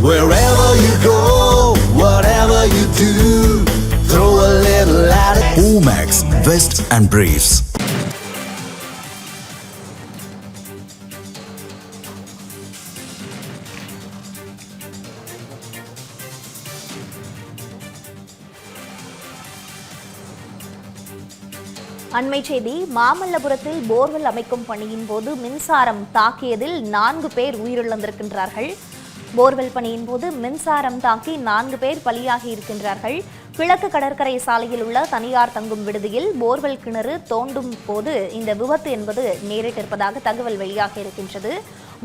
Wherever you go, whatever you do, throw a little at it. Omax, Vest and Briefs. அண்மை செய்தி. மாமல்லபுரத்தில் borewell அமைக்கும் பணியின் போது மின்சாரம் தாக்கியதில் 4 பேர் உயிரிழந்திருக்கின்றார்கள். போர்வெல் பணியின் போது மின்சாரம் தாக்கி 4 பேர் பலியாகி இருக்கின்றார்கள். கிழக்கு கடற்கரை சாலையில் உள்ள தனியார் தங்கும் விடுதியில் போர்வெல் கிணறு தோண்டும் போது இந்த விபத்து என்பது நேரிட்டிருப்பதாக தகவல் வெளியாக இருக்கின்றது.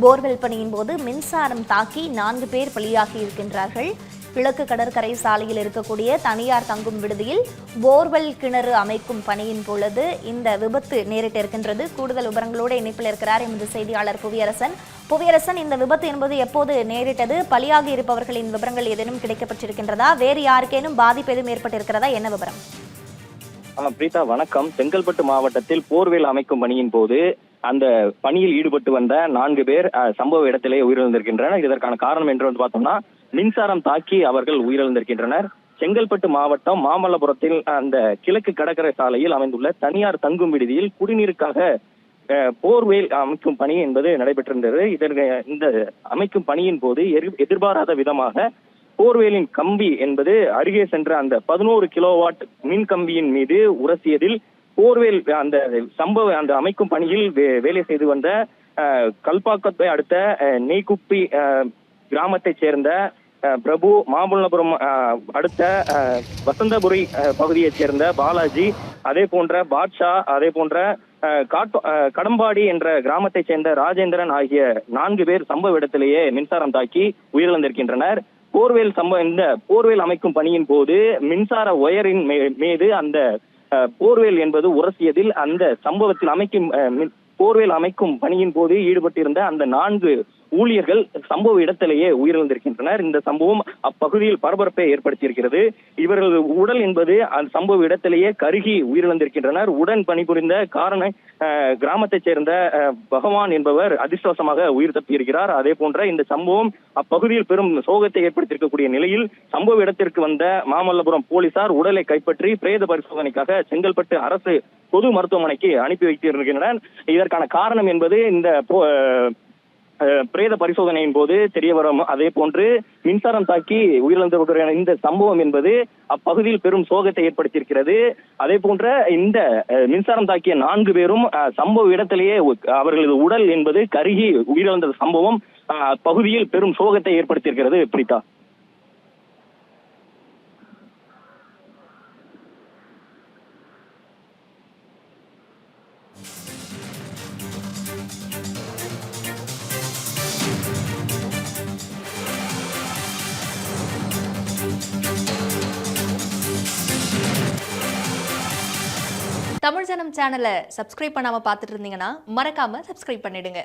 போர்வெல் பணியின் போது மின்சாரம் தாக்கி 4 பேர் பலியாகி இருக்கின்றார்கள். கிழக்கு கடற்கரை சாலையில் இருக்கக்கூடிய தனியார் தங்கும் விடுதியில் போர்வெல் கிணறு அமைக்கும் பணியின் பொழுது இந்த விபத்து நேரிட்டிருக்கின்றது. கூடுதல் விவரங்களோடு இணைப்பில் இருக்கிறார் எமது செய்தியாளர் புவியரசன். புவியரசன், இந்த விபத்து என்பது எப்போது நேரிட்டது? பலியாகி இருப்பவர்களின் விவரங்கள் ஏதேனும் கிடைக்கப்பட்டிருக்கின்றதா? வேறு யாருக்கேனும் பாதிப்பு எதுவும் ஏற்பட்டிருக்கிறதா? என்ன விவரம்? பிரீதா, வணக்கம். செங்கல்பட்டு மாவட்டத்தில் போர்வெல் அமைக்கும் பணியின் போது அந்த பணியில் ஈடுபட்டு வந்த 4 பேர் சம்பவ இடத்திலே உயிரிழந்திருக்கின்றனர். இதற்கான காரணம் என்று பார்த்தோம்னா, மின்சாரம் தாக்கி அவர்கள் உயிரிழந்திருக்கின்றனர். செங்கல்பட்டு மாவட்டம் மாமல்லபுரத்தில் அந்த கிழக்கு கடற்கரை சாலையில் அமைந்துள்ள தனியார் தங்கும் விடுதியில் குடிநீருக்காக போர்வெல் அமைக்கும் பணி என்பது நடைபெற்றிருந்தது. இந்த அமைக்கும் பணியின் போது எதிர்பாராத விதமாக போர்வேலின் கம்பி என்பது அருகே சென்ற அந்த 11 கிலோவாட் மின் கம்பியின் மீது உரசியதில் போர்வேல் அந்த அமைக்கும் பணியில் வேலை செய்து வந்த கல்பாக்கத்தை அடுத்த நெய்குப்பி கிராமத்தைச் சேர்ந்த பிரபு, மாமல்லபுரம் அடுத்த வசந்தபுரி பகுதியைச் சேர்ந்த பாலாஜி, அதே போன்ற பாட்ஷா, அதே போன்ற கடம்பாடி என்ற கிராமத்தைச் சேர்ந்த ராஜேந்திரன் ஆகிய 4 பேர் சம்பவ இடத்திலேயே மின்சாரம் தாக்கி உயிரிழந்திருக்கின்றனர். இந்த போர்வேல் அமைக்கும் பணியின் போது மின்சார ஒயரின் மீது அந்த போர்வேல் என்பது உரசியதில் அந்த சம்பவத்தில் போர்வேல் அமைக்கும் பணியின் போது ஈடுபட்டிருந்த அந்த 4 ஊழியர்கள் சம்பவ இடத்திலேயே உயிரிழந்திருக்கின்றனர். இந்த சம்பவம் அப்பகுதியில் பரபரப்பை ஏற்படுத்தியிருக்கிறது. இவர்கள் உடல் என்பது அந்த சம்பவ இடத்திலேயே கருகி உயிரிழந்திருக்கின்றனர். உடன் பணிபுரிந்த கிராமத்தைச் சேர்ந்த பகவான் என்பவர் அதிர்ஷ்டவசமாக உயிர் தப்பியிருக்கிறார். அதே போன்ற இந்த சம்பவம் அப்பகுதியில் பெரும் சோகத்தை ஏற்படுத்தியிருக்கக்கூடிய நிலையில் சம்பவ இடத்திற்கு வந்த மாமல்லபுரம் போலீசார் உடலை கைப்பற்றி பிரேத பரிசோதனைக்காக செங்கல்பட்டு அரசு பொது மருத்துவமனைக்கு அனுப்பி வைத்திருக்கின்றனர். இதற்கான காரணம் என்பது இந்த பிரேத பரிசோதனையின் போது தெரிய வரும். அதே போன்று மின்சாரம் தாக்கி உயிரிழந்த இந்த சம்பவம் என்பது அப்பகுதியில் பெரும் சோகத்தை ஏற்படுத்தியிருக்கிறது. அதே போன்ற இந்த மின்சாரம் தாக்கிய 4 பேரும் சம்பவ இடத்திலேயே அவர்களது உடல் என்பது கருகி உயிரிழந்த சம்பவம் அப்பகுதியில் பெரும் சோகத்தை ஏற்படுத்தியிருக்கிறது. பிரீதா. தமிழ் ஜனம் சேனலை சப்ஸ்கிரைப் பண்ணாம பார்த்துட்டு இருந்தீங்கன்னா மறக்காம சப்ஸ்கிரைப் பண்ணிடுங்க.